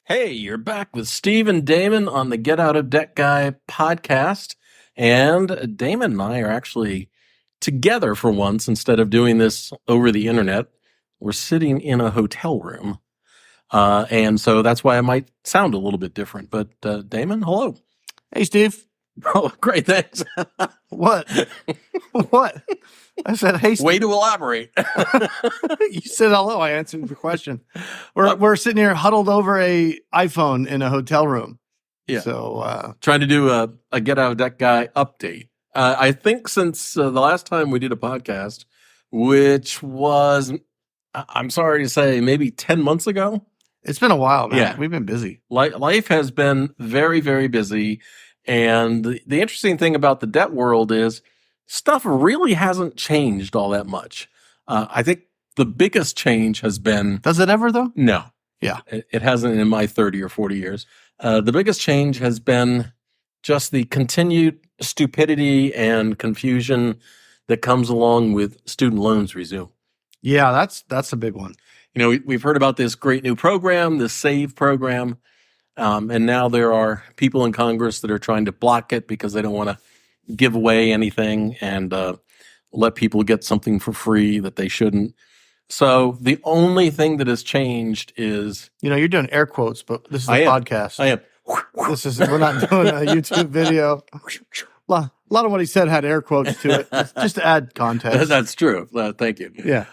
Hey, you're back with Steve and Damon on the Get Out of Debt Guy podcast. And Damon and I are actually together for once instead of doing this over the internet. We're sitting in a hotel room. And so that's why I might sound a little bit different. But Damon, hello. Hey, Steve. Oh, great. Thanks. What? What? I said, hey, Steve. Way to elaborate. You said hello. I answered the question. We're sitting here huddled over a iPhone in a hotel room. Yeah. So trying to do a Get Out of Debt Guy update. I think since the last time we did a podcast, which was, I'm sorry to say, maybe 10 months ago. It's been a while, man. Yeah. We've been busy. Life has been very, very busy. And the interesting thing about the debt world is stuff really hasn't changed all that much. I think the biggest change has been... Does it ever, though? No. Yeah. It hasn't in my 30 or 40 years. The biggest change has been just the continued stupidity and confusion that comes along with student loans resume. Yeah, that's a big one. You know, we've heard about this great new program, the SAVE program, and now there are people in Congress that are trying to block it because they don't want to give away anything and let people get something for free that they shouldn't. So the only thing that has changed is... You know, you're doing air quotes, but this is a podcast. I am. We're not doing a YouTube video. A lot of what he said had air quotes to it, just to add context. That's true. Thank you. Yeah.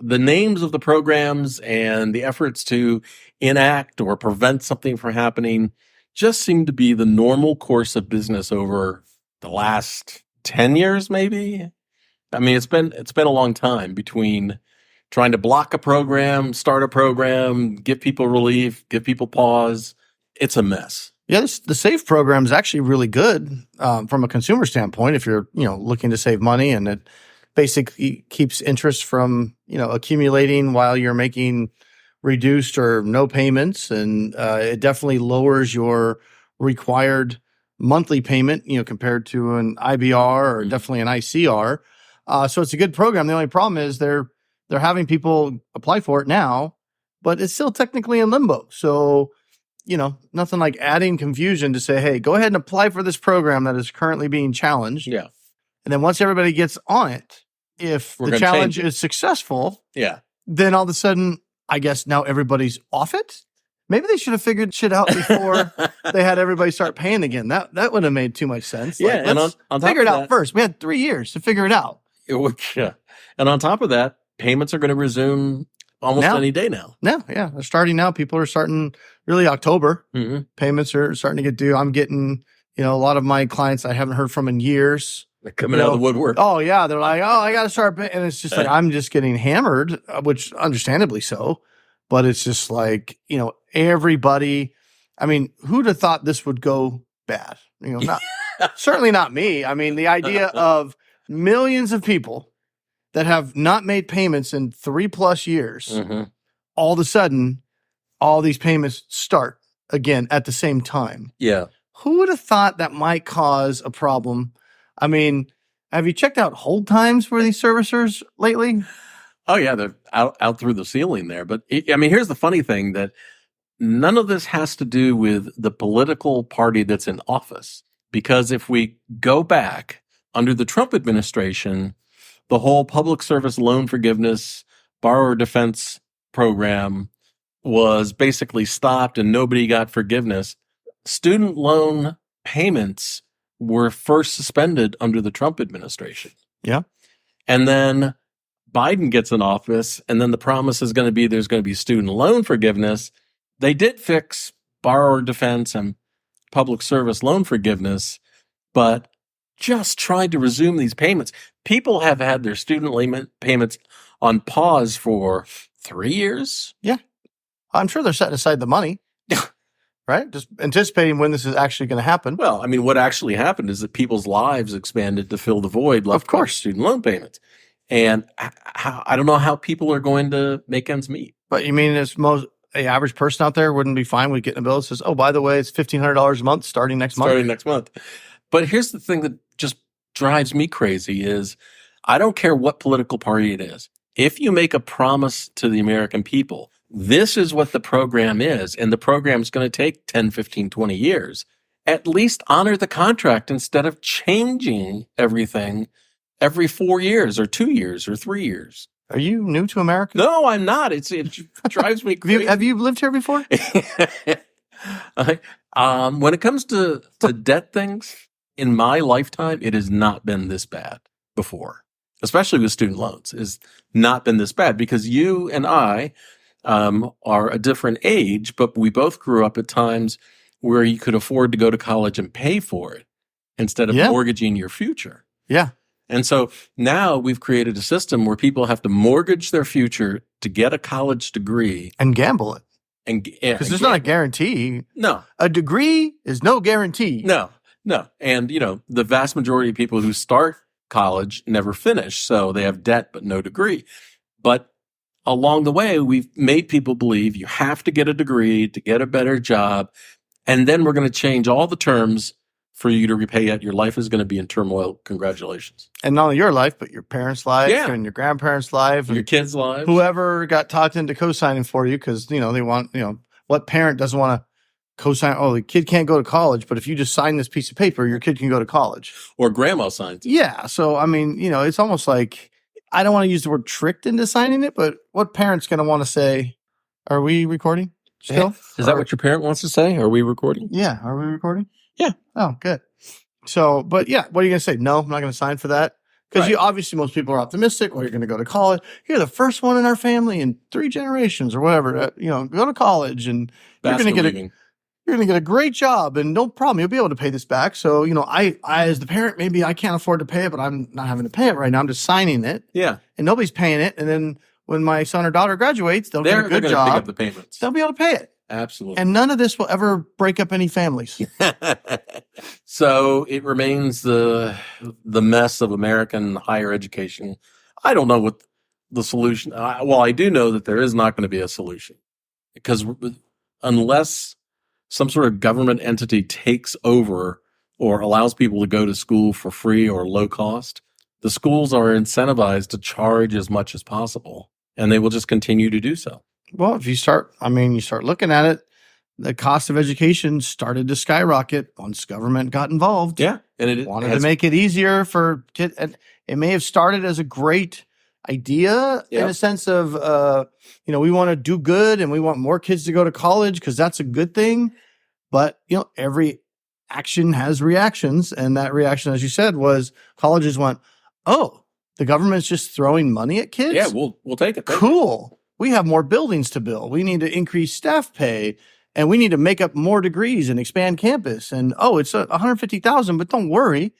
The names of the programs and the efforts to enact or prevent something from happening just seem to be the normal course of business over the last 10 years, maybe. I mean, it's been a long time between trying to block a program, start a program, give people relief, give people pause. It's a mess. Yeah, the SAVE program is actually really good from a consumer standpoint. If you're looking to save money, and it basically keeps interest from accumulating while you're making reduced or no payments, and it definitely lowers your required monthly payment compared to an IBR or definitely an ICR. So it's a good program. The only problem is they're having people apply for it now, but it's still technically in limbo. So nothing like adding confusion to say, hey, go ahead and apply for this program that is currently being challenged. Yeah. And then once everybody gets on it, if the challenge is successful, then all of a sudden, I guess now everybody's off it. Maybe they should have figured shit out before they had everybody start paying again. That would have made too much sense. Yeah, and on figure it out first. We had 3 years to figure it out. Yeah. And on top of that, payments are going to resume almost any day now. No, yeah. They're starting now. People are starting really October. Mm-hmm. Payments are starting to get due. I'm getting, a lot of my clients I haven't heard from in years. They're coming out of the woodwork. Oh, yeah. They're like, I got to start paying. And it's just like, I'm just getting hammered, which understandably so. But it's just like, everybody, I mean, who'd have thought this would go bad? Certainly not me. I mean, the idea of millions of people that have not made payments in 3+ years, mm-hmm. all of a sudden, all these payments start again at the same time. Yeah. Who would have thought that might cause a problem? I mean, have you checked out hold times for these servicers lately? Oh, yeah. They're out through the ceiling there. But I mean, here's the funny thing, that none of this has to do with the political party that's in office. Because if we go back under the Trump administration, the whole public service loan forgiveness, borrower defense program was basically stopped and nobody got forgiveness. Student loan payments were first suspended under the Trump administration. Yeah. And then Biden gets in office, and then the promise is going to be there's going to be student loan forgiveness. They did fix borrower defense and public service loan forgiveness, but just tried to resume these payments. People have had their student payments on pause for 3 years. Yeah. I'm sure they're setting aside the money. Right? Just anticipating when this is actually going to happen. Well, I mean, what actually happened is that people's lives expanded to fill the void left by student loan payments. And I don't know how people are going to make ends meet. But you mean the average person out there wouldn't be fine with getting a bill that says, oh, by the way, it's $1,500 a month starting next month. But here's the thing that just drives me crazy is I don't care what political party it is. If you make a promise to the American people this is what the program is, and the program's going to take 10, 15, 20 years. At least honor the contract instead of changing everything every 4 years or 2 years or 3 years. Are you new to America? No, I'm not. It drives me crazy. Have you lived here before? When it comes to debt things, in my lifetime, it has not been this bad before, especially with student loans. It's not been this bad because you and I are a different age, but we both grew up at times where you could afford to go to college and pay for it instead of mortgaging your future. Yeah. And so now we've created a system where people have to mortgage their future to get a college degree. And gamble it. Because there's not a guarantee. No. A degree is no guarantee. No. And, the vast majority of people who start college never finish. So they have debt but no degree. But along the way, we've made people believe you have to get a degree to get a better job. And then we're going to change all the terms for you to repay it. Your life is going to be in turmoil. Congratulations. And not only your life, but your parents' life and your grandparents' life. And your kids' lives. Whoever got talked into co-signing for you because, they want, what parent doesn't want to co-sign? Oh, the kid can't go to college, but if you just sign this piece of paper, your kid can go to college. Or grandma signs it. Yeah. So, it's almost like, I don't want to use the word tricked into signing it, but what parent's going to want to say, are we recording still? Is that what your parent wants to say? Are we recording? Yeah. Are we recording? Yeah. Oh, good. So, but yeah, what are you going to say? No, I'm not going to sign for that. Because you obviously, most people are optimistic. Well, you're going to go to college. You're the first one in our family in 3 generations or whatever. Go to college and you're going to get a great job and no problem. You'll be able to pay this back. So, I as the parent, maybe I can't afford to pay it, but I'm not having to pay it right now. I'm just signing it. Yeah. And nobody's paying it. And then when my son or daughter graduates, they'll get a good job. Pick up the payments. They'll be able to pay it. Absolutely. And none of this will ever break up any families. So it remains the mess of American higher education. I don't know what the solution. I do know that there is not going to be a solution because unless some sort of government entity takes over or allows people to go to school for free or low cost, the schools are incentivized to charge as much as possible, and they will just continue to do so. Well, if you start looking at it, the cost of education started to skyrocket once government got involved. Yeah. And it wanted to make it easier for kids. It may have started as a great idea in a sense of, we want to do good and we want more kids to go to college because that's a good thing. But, every action has reactions. And that reaction, as you said, was colleges went, oh, the government's just throwing money at kids? Yeah, we'll take it. Cool. We have more buildings to build. We need to increase staff pay, and we need to make up more degrees and expand campus. And it's $150,000, but don't worry,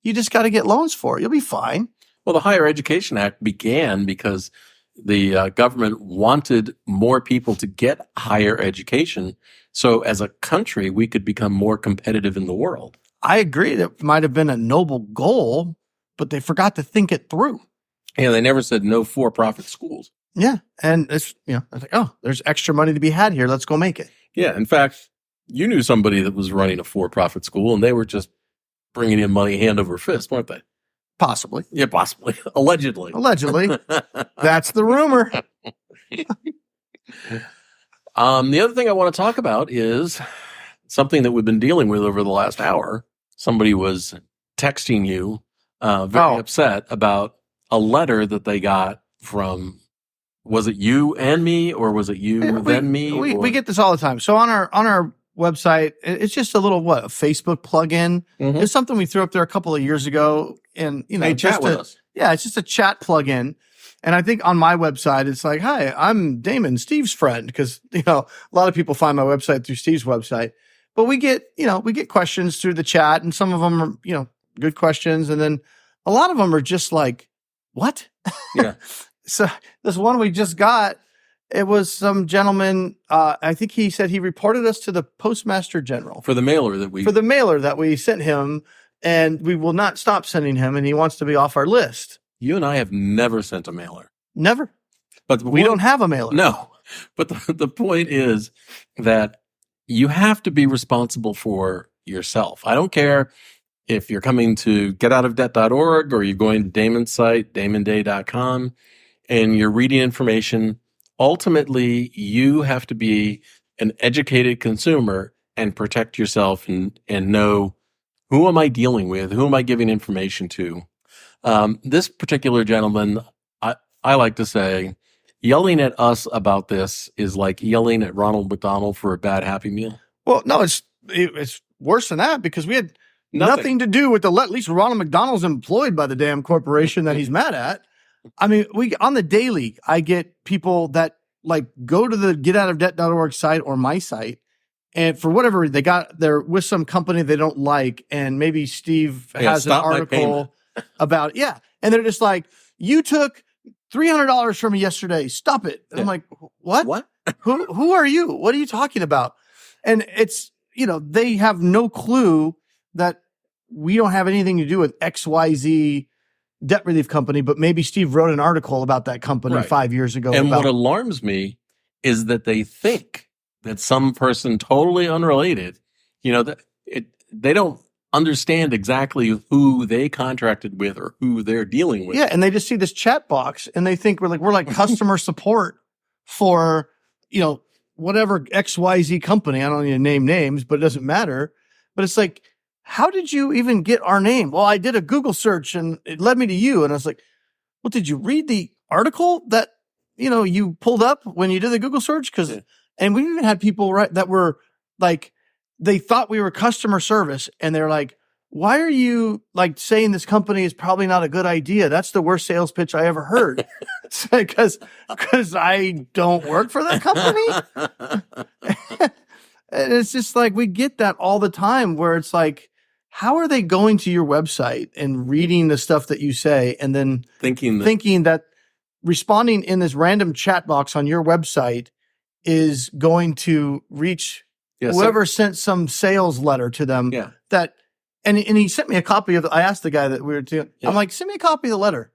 you just got to get loans for it. You'll be fine. Well, the Higher Education Act began because the government wanted more people to get higher education, so as a country we could become more competitive in the world. I agree that might have been a noble goal, but they forgot to think it through. Yeah, they never said no for-profit schools. Yeah. And it's, I was like, there's extra money to be had here. Let's go make it. Yeah. In fact, you knew somebody that was running a for-profit school and they were just bringing in money hand over fist, weren't they? Possibly. Yeah, possibly. Allegedly. That's the rumor. The other thing I want to talk about is something that we've been dealing with over the last hour. Somebody was texting you very upset about a letter that they got from, was it you and me, or was it you then me? We get this all the time. So on our website, it's just a little a Facebook plugin. Mm-hmm. It's something we threw up there a couple of years ago, and hey, chat with us. Yeah, it's just a chat plugin. And I think on my website, it's like, hi, I'm Damon, Steve's friend, because a lot of people find my website through Steve's website. But we get questions through the chat, and some of them are good questions, and then a lot of them are just like, what? Yeah. So this one we just got, it was some gentleman, I think he said he reported us to the Postmaster General. For the mailer that we sent him, and we will not stop sending him, and he wants to be off our list. You and I have never sent a mailer. Never. But we don't have a mailer. No. But the point is that you have to be responsible for yourself. I don't care if you're coming to getoutofdebt.org or you're going to Damon's site, damonday.com, and you're reading information ultimately you have to be an educated consumer and protect yourself and know, who am I dealing with? Who am I giving information to? This particular gentleman, I like to say, yelling at us about this is like yelling at Ronald McDonald for a bad Happy Meal. Well, no, it's worse than that, because we had nothing to do with at least Ronald McDonald's employed by the damn corporation that he's mad at. I mean, on the daily, I get people that like go to the getoutofdebt.org site or my site, and for whatever they're with some company they don't like, and maybe Steve has an article about and they're just like, you took $300 from me yesterday. Stop it. And I'm like, what? What? Who are you? What are you talking about? And it's, they have no clue that we don't have anything to do with XYZ debt relief company, but maybe Steve wrote an article about that company 5 years ago. And what alarms me is that they think that some person totally unrelated, they don't understand exactly who they contracted with or who they're dealing with. Yeah, and they just see this chat box and they think we're like customer support for, whatever XYZ company. I don't need to name names, but it doesn't matter. But it's like, how did you even get our name? Well, I did a Google search and it led me to you. And I was like, well, did you read the article that, you pulled up when you did the Google search? And we even had people that were like, they thought we were customer service and they're like, why are you like saying this company is probably not a good idea? That's the worst sales pitch I ever heard. Because I don't work for that company. And it's just like, we get that all the time where it's like, how are they going to your website and reading the stuff that you say and then thinking that responding in this random chat box on your website is going to reach whoever sent some sales letter to them and he sent me a copy of I asked the guy that we were doing, I'm like, send me a copy of the letter.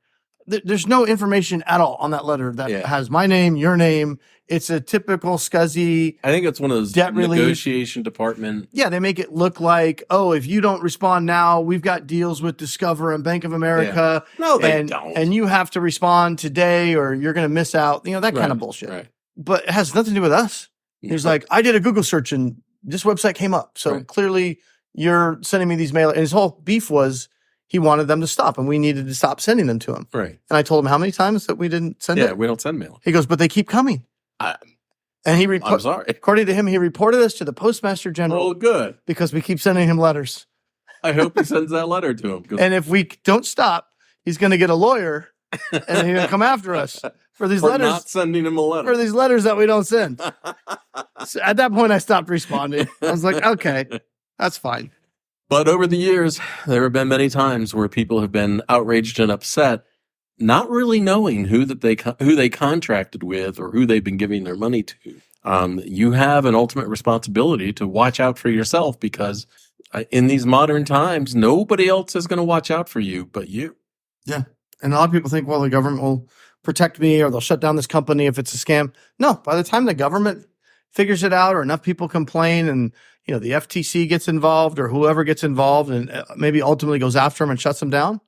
There's no information at all on that letter that has my name, your name. It's a typical scuzzy. I think it's one of those debt negotiation department. Yeah, they make it look like, oh, if you don't respond now, we've got deals with Discover and Bank of America. Yeah. No, they don't. And you have to respond today or you're going to miss out. That kind of bullshit. Right. But it has nothing to do with us. He's like, I did a Google search and this website came up. So clearly you're sending me these mail. And his whole beef was he wanted them to stop and we needed to stop sending them to him. Right. And I told him how many times that we didn't send it. Yeah, we don't send mail. He goes, but they keep coming. And I'm sorry. According to him, he reported us to the Postmaster General. Oh, good. Because we keep sending him letters. I hope he sends that letter to him. And if we don't stop, he's going to get a lawyer and he's going to come after us for these letters. Not sending him a letter. For these letters that we don't send. So at that point, I stopped responding. I was like, okay, that's fine. But over the years, there have been many times where people have been outraged and upset, not really knowing who they contracted with or who they've been giving their money to. You have an ultimate responsibility to watch out for yourself because in these modern times, nobody else is going to watch out for you but you. Yeah. And a lot of people think, well, the government will protect me or they'll shut down this company if it's a scam. No, by the time the government figures it out or enough people complain and the FTC gets involved or whoever gets involved and maybe ultimately goes after them and shuts them down.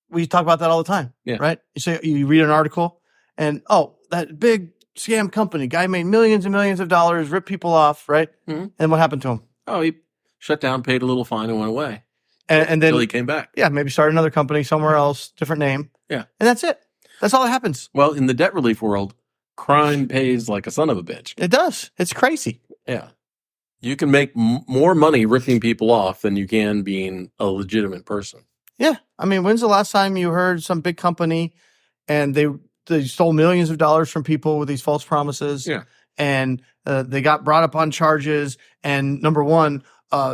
We talk about that all the time, right? You read an article and, that big scam company, guy made millions and millions of dollars, ripped people off, right? Mm-hmm. And what happened to him? Oh, he shut down, paid a little fine and went away. And then until he came back. Yeah, maybe start another company somewhere else, different name. Yeah. And that's it. That's all that happens. Well, in the debt relief world, crime pays like a son of a bitch. It does. It's crazy. Yeah. You can make more money ripping people off than you can being a legitimate person. Yeah. I mean, when's the last time you heard some big company and they stole millions of dollars from people with these false promises? Yeah. And they got brought up on charges. And number one,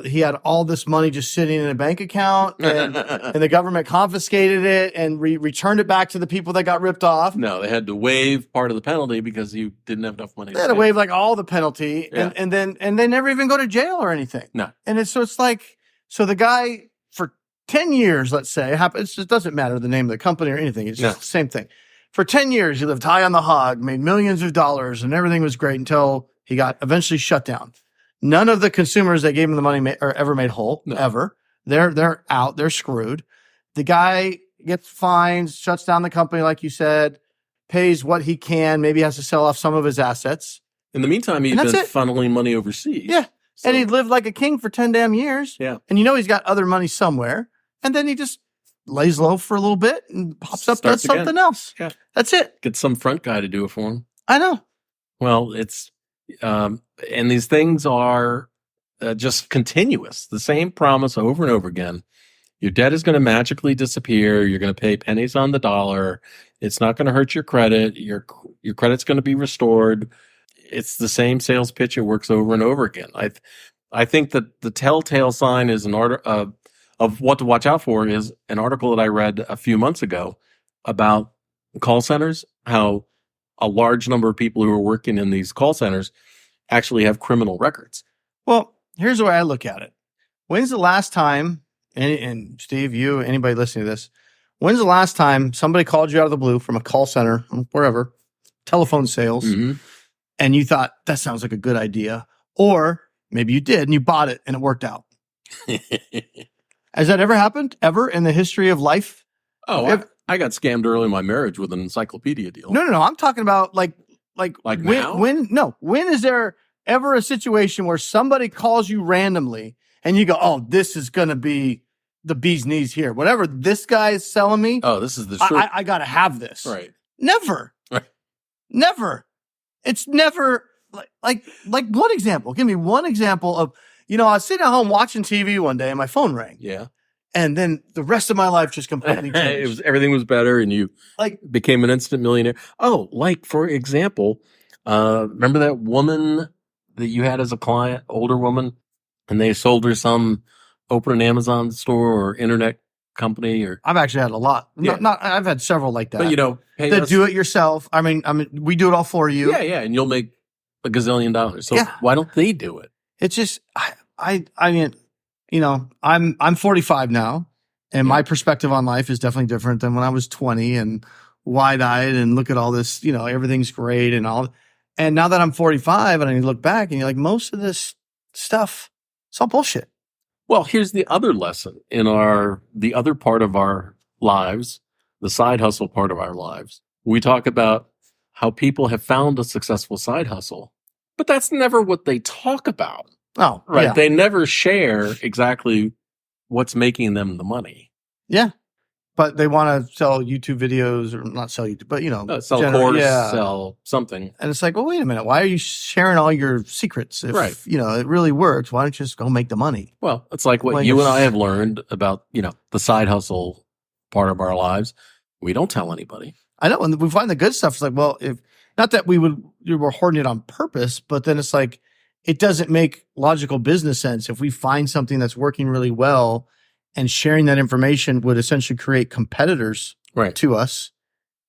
he had all this money just sitting in a bank account and the government confiscated it and returned it back to the people that got ripped off. No, they had to waive part of the penalty because you didn't have enough money. They had to waive like all the penalty and they never even go to jail or anything. No. And it's like, so the guy for 10 years, let's say, it just doesn't matter the name of the company or anything. It's just the same thing. For 10 years, he lived high on the hog, made millions of dollars and everything was great until he got eventually shut down. None of the consumers that gave him the money are ever made whole, ever. They're out. They're screwed. The guy gets fined, shuts down the company, like you said. pays what he can, maybe has to sell off some of his assets. In the meantime, he's been funneling money overseas. Yeah. So. And he lived like a king for 10 damn years. Yeah. And he's got other money somewhere. And then he just lays low for a little bit and pops up, does something else. Yeah. That's it. Get some front guy to do it for him. I know. Well, it's, and these things are just continuous. The same promise over and over again. Your debt is going to magically disappear. You're going to pay pennies on the dollar. It's not going to hurt your credit. Your credit's going to be restored. It's the same sales pitch. It works over and over again. I think that the telltale sign is of what to watch out for is an article that I read a few months ago about call centers, how a large number of people who are working in these call centers actually have criminal records. Well, here's the way I look at it. When's the last time, and Steve, you, anybody listening to this, when's the last time somebody called you out of the blue from a call center, wherever, telephone sales, and you thought, that sounds like a good idea? Or maybe you did and you bought it and it worked out. Has that ever happened? Ever in the history of life? Oh, I got scammed early in my marriage with an encyclopedia deal. No. I'm talking about like now? When is there ever a situation where somebody calls you randomly and you go, oh, this is going to be the bee's knees here. Whatever this guy is selling me. Oh, this is the short. I got to have this. Right. Never. Right. Never. It's never like one example. Give me one example of, I was sitting at home watching TV one day and my phone rang. Yeah. And then the rest of my life just completely changed. Everything was better and you became an instant millionaire. Oh, for example, remember that woman that you had as a client, older woman, and they sold her some, open an Amazon store or internet company or I've actually had a lot. Yeah. I've had several like that. But pay that us. do it yourself. I mean, we do it all for you. Yeah, and you'll make a gazillion dollars. So why don't they do it? It's just I mean, I'm 45 now, and my perspective on life is definitely different than when I was 20 and wide-eyed and look at all this, everything's great and all. And now that I'm 45 and I look back and you're like, most of this stuff, it's all bullshit. Well, here's the other lesson in the other part of our lives, the side hustle part of our lives. We talk about how people have found a successful side hustle, but that's never what they talk about. Oh, right. Yeah. They never share exactly what's making them the money. Yeah. But they want to sell YouTube videos or not sell YouTube, but, sell a course, sell something. And it's like, well, wait a minute. Why are you sharing all your secrets? If, it really works, why don't you just go make the money? Well, it's like what you and I have learned about, the side hustle part of our lives. We don't tell anybody. I know. And we find the good stuff. It's like, well, not that we were hoarding it on purpose, but then it's like, it doesn't make logical business sense. If we find something that's working really well and sharing that information would essentially create competitors to us,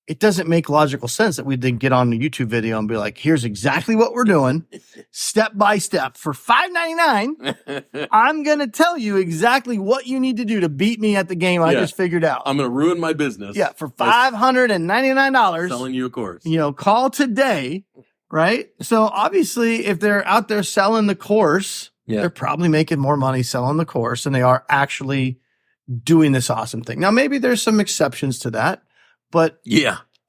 it doesn't make logical sense that we'd then get on a YouTube video and be like, here's exactly what we're doing, step by step. For $5.99, I'm going to tell you exactly what you need to do to beat me at the game I just figured out. I'm going to ruin my business. Yeah, for $599. Selling you a course. Call today, right? So obviously, if they're out there selling the course, they're probably making more money selling the course than they are actually doing this awesome thing. Now, maybe there's some exceptions to that. But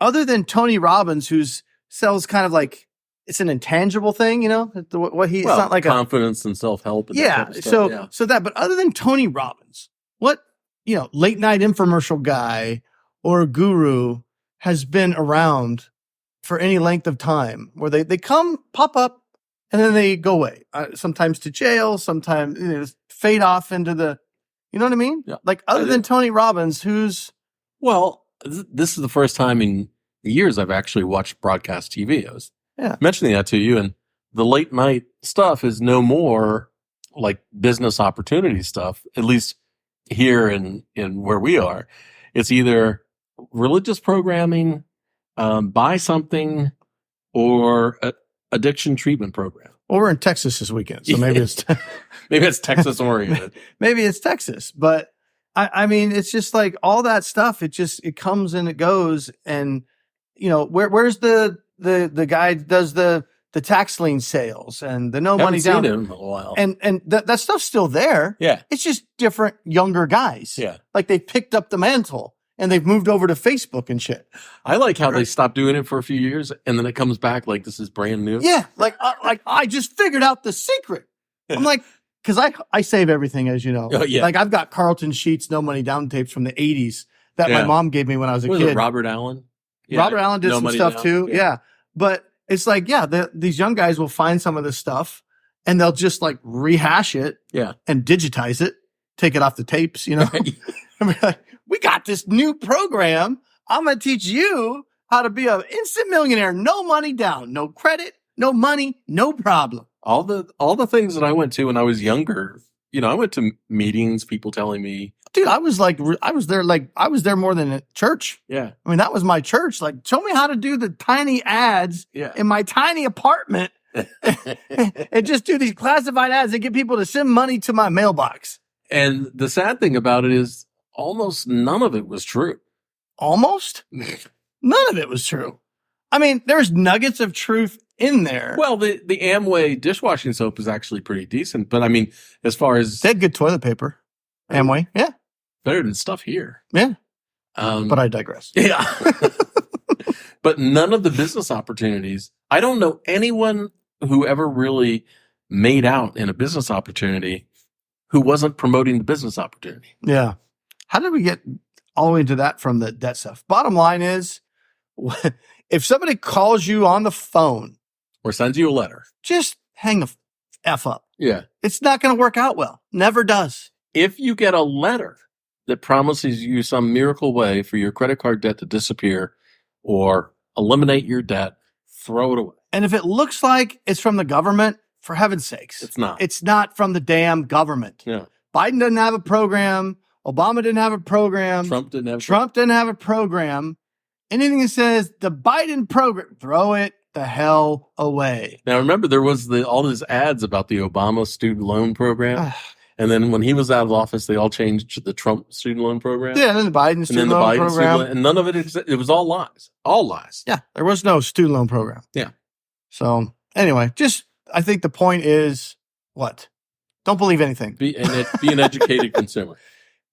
other than Tony Robbins, who sells kind of like it's an intangible thing, it's not like confidence and self-help. And so that. But other than Tony Robbins, what late night infomercial guy or guru has been around for any length of time where they come, pop up, and then they go away. Sometimes to jail, sometimes fade off into the, you know what I mean? Yeah. Like other than Tony Robbins, who's this is the first time in years I've actually watched broadcast TV. I was mentioning that to you, and the late night stuff is no more like business opportunity stuff, at least here in where we are. It's either religious programming, buy something, or addiction treatment program. Well, we're in Texas this weekend, so maybe it's Texas oriented. Maybe it's Texas, but I mean, it's just like all that stuff. It comes and it goes, and where's the guy who does the tax lien sales and the no money down? Haven't seen him in a while, and that stuff's still there. Yeah, it's just different younger guys. Yeah, like they picked up the mantle and they've moved over to Facebook and shit. I like how they stopped doing it for a few years and then it comes back like this is brand new. Yeah, like I just figured out the secret. I'm like, because I save everything, as you know. Oh, yeah. Like I've got Carlton Sheets, no money down tapes from the 80s that my mom gave me when I was a Was kid. it Robert Allen? Yeah. Robert Allen did No some Money stuff Down? too. Yeah. But it's like, these young guys will find some of this stuff and they'll just like rehash it and digitize it, take it off the tapes, you know? I mean, like, we got this new program. I'm going to teach you how to be an instant millionaire. No money down, no credit, no money, no problem. All the things that I went to when I was younger, you know, I went to meetings, people telling me, dude, I was there more than at church. Yeah. I mean, that was my church. Like, show me how to do the tiny ads in my tiny apartment and just do these classified ads and get people to send money to my mailbox. And the sad thing about it is almost none of it was true. Almost? None of it was true. I mean, there's nuggets of truth in there. Well, the Amway dishwashing soap is actually pretty decent, but I mean, as far as they had good toilet paper, Amway, yeah, better than stuff here, yeah. But I digress. Yeah, but none of the business opportunities. I don't know anyone who ever really made out in a business opportunity who wasn't promoting the business opportunity. Yeah. How did we get all the way into that from the debt stuff? Bottom line is, if somebody calls you on the phone or sends you a letter, just hang the F up. Yeah. It's not going to work out well. Never does. If you get a letter that promises you some miracle way for your credit card debt to disappear or eliminate your debt, throw it away. And if it looks like it's from the government, for heaven's sakes, it's not. It's not from the damn government. Yeah. Biden doesn't have a program. Obama didn't have a program. Trump didn't have a program. Anything that says the Biden program, throw it the hell away. Now, remember, there was all these ads about the Obama student loan program. And then when he was out of office, they all changed to the Trump student loan program. Yeah, and then the Biden student loan program. And none of it existed. It was all lies. All lies. Yeah, there was no student loan program. Yeah. So anyway, I think the point is what? Don't believe anything. Be an educated consumer.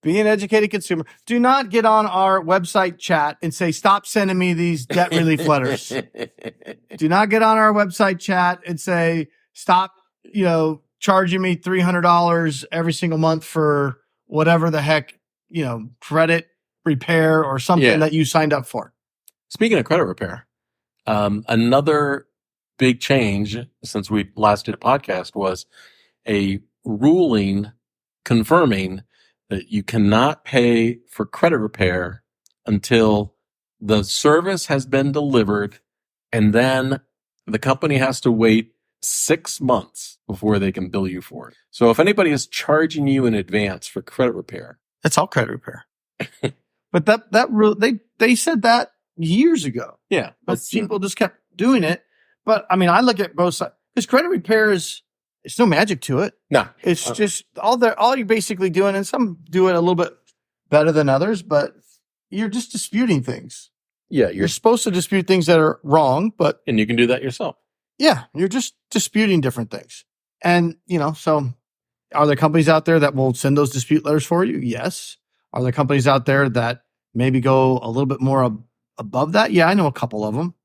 Be an educated consumer. Do not get on our website chat and say, stop sending me these debt relief letters. Do not get on our website chat and say, stop, charging me $300 every single month for whatever the heck, credit repair or something that you signed up for. Speaking of credit repair, another big change since we last did a podcast was a ruling confirming that you cannot pay for credit repair until the service has been delivered, and then the company has to wait 6 months before they can bill you for it. So if anybody is charging you in advance for credit repair, that's all credit repair. But that rule, they said that years ago. Yeah, but people just kept doing it. But I mean, I look at both sides because credit repair it's no magic to it. No, it's just all you're basically doing, and some do it a little bit better than others, but you're just disputing things. Yeah, you're supposed to dispute things that are wrong, and you can do that yourself. Yeah, you're just disputing different things. And, so are there companies out there that will send those dispute letters for you? Yes. Are there companies out there that maybe go a little bit more above that? Yeah, I know a couple of them.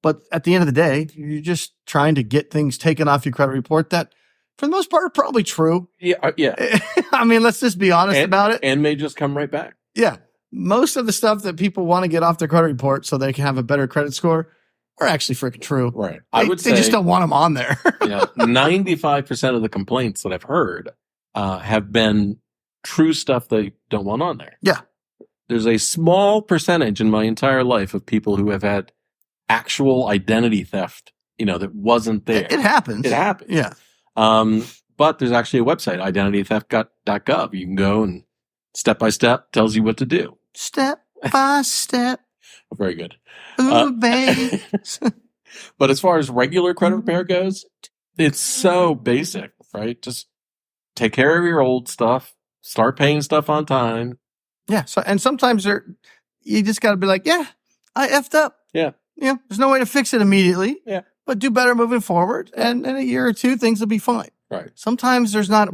But at the end of the day, you're just trying to get things taken off your credit report that, for the most part, are probably true. Yeah, yeah. I mean, let's just be honest about it. And may just come right back. Yeah. Most of the stuff that people want to get off their credit report so they can have a better credit score are actually freaking true. Right. They just don't want them on there. 95% of the complaints that I've heard have been true stuff they don't want on there. Yeah. There's a small percentage in my entire life of people who have had actual identity theft, that wasn't there. It happens. It happens. Yeah. But there's actually a website, identitytheft.gov. You can go and step by step tells you what to do. Step by step. Very good. Ooh, baby. But as far as regular credit repair goes, it's so basic, right? Just take care of your old stuff, start paying stuff on time. Yeah. So, and sometimes you just got to be like, yeah, I effed up. Yeah. Yeah. There's no way to fix it immediately. Yeah. But do better moving forward. And in a year or two, things will be fine. Right. Sometimes there's not,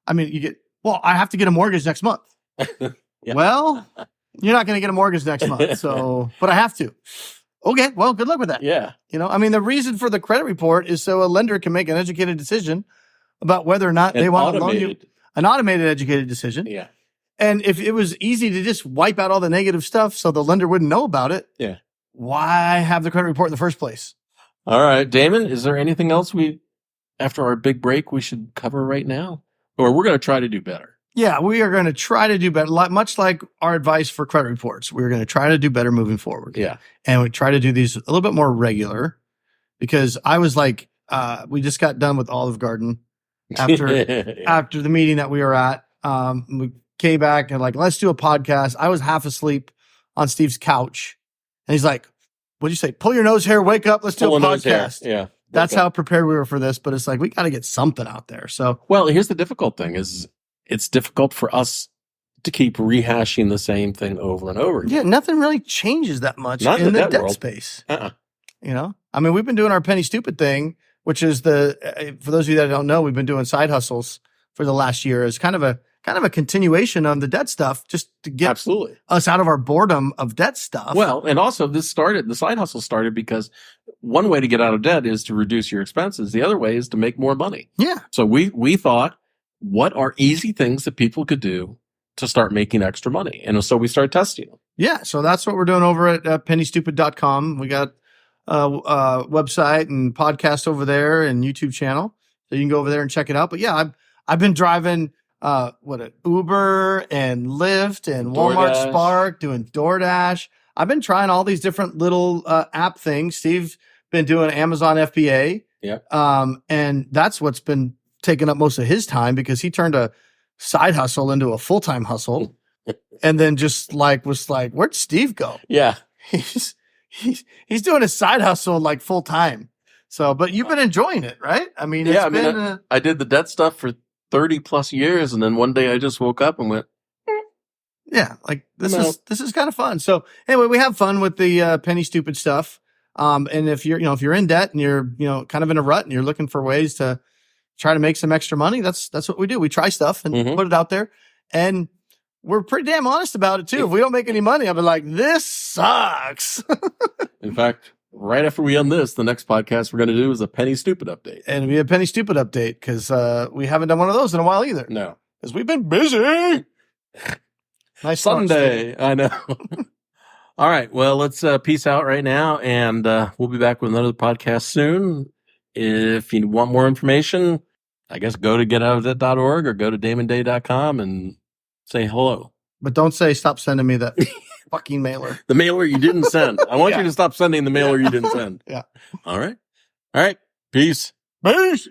I have to get a mortgage next month. Yeah. Well, You're not going to get a mortgage next month. So, but I have to. Okay. Well, good luck with that. Yeah. I mean, the reason for the credit report is so a lender can make an educated decision about whether or not they want to loan you. An automated educated decision. Yeah. And if it was easy to just wipe out all the negative stuff so the lender wouldn't know about it, yeah, why have the credit report in the first place? All right, Damon, is there anything else after our big break, we should cover right now? Or we're going to try to do better? Yeah, we are going to try to do better, much like our advice for credit reports. We're going to try to do better moving forward. Yeah. And we try to do these a little bit more regular because I was like, we just got done with Olive Garden after the meeting that we were at. We came back and like, let's do a podcast. I was half asleep on Steve's couch. And he's like, what'd you say? Pull your nose hair, wake up, let's do a podcast. Yeah. That's how prepared we were for this. But it's like, we got to get something out there. So, well, here's the difficult thing is it's difficult for us to keep rehashing the same thing over and over again. Yeah, nothing really changes that much in the debt space. I mean, we've been doing our penny stupid thing, which is for those of you that don't know, we've been doing side hustles for the last year as kind of a continuation of the debt stuff, just to get us out of our boredom of debt stuff. Well, and also the side hustle started because one way to get out of debt is to reduce your expenses. The other way is to make more money. Yeah. So we thought, what are easy things that people could do to start making extra money? And so we started testing them. Yeah. So that's what we're doing over at pennystupid.com. We got a website and podcast over there and YouTube channel. So you can go over there and check it out. But yeah, I've been driving Uber and Lyft and Walmart DoorDash. Spark, doing DoorDash. I've been trying all these different little app things. Steve's been doing Amazon FBA. Yeah. And that's what's been taking up most of his time because he turned a side hustle into a full-time hustle. And then just was like, where'd Steve go? Yeah. He's doing a side hustle like full time. So, but you've been enjoying it, right? I mean, I did the debt stuff for 30 plus years. And then one day I just woke up and went, yeah, like this is kind of fun. So anyway, we have fun with the penny stupid stuff. And if you're in debt and you're, kind of in a rut and you're looking for ways to try to make some extra money, that's what we do. We try stuff and put it out there, and we're pretty damn honest about it too. If we don't make any money, I'll be like, this sucks. In fact, right after we end this, the next podcast we're going to do is a penny stupid update. And it'll be a penny stupid update because we haven't done one of those in a while either. No. Because we've been busy. Nice Sunday. I know. All right. Well, let's peace out right now, and we'll be back with another podcast soon. If you want more information, I guess go to getoutofdebt.org or go to damonday.com and say hello. But don't say stop sending me that fucking mailer. The mailer you didn't send. I want you to stop sending the mailer you didn't send. Yeah. All right. Peace. Peace.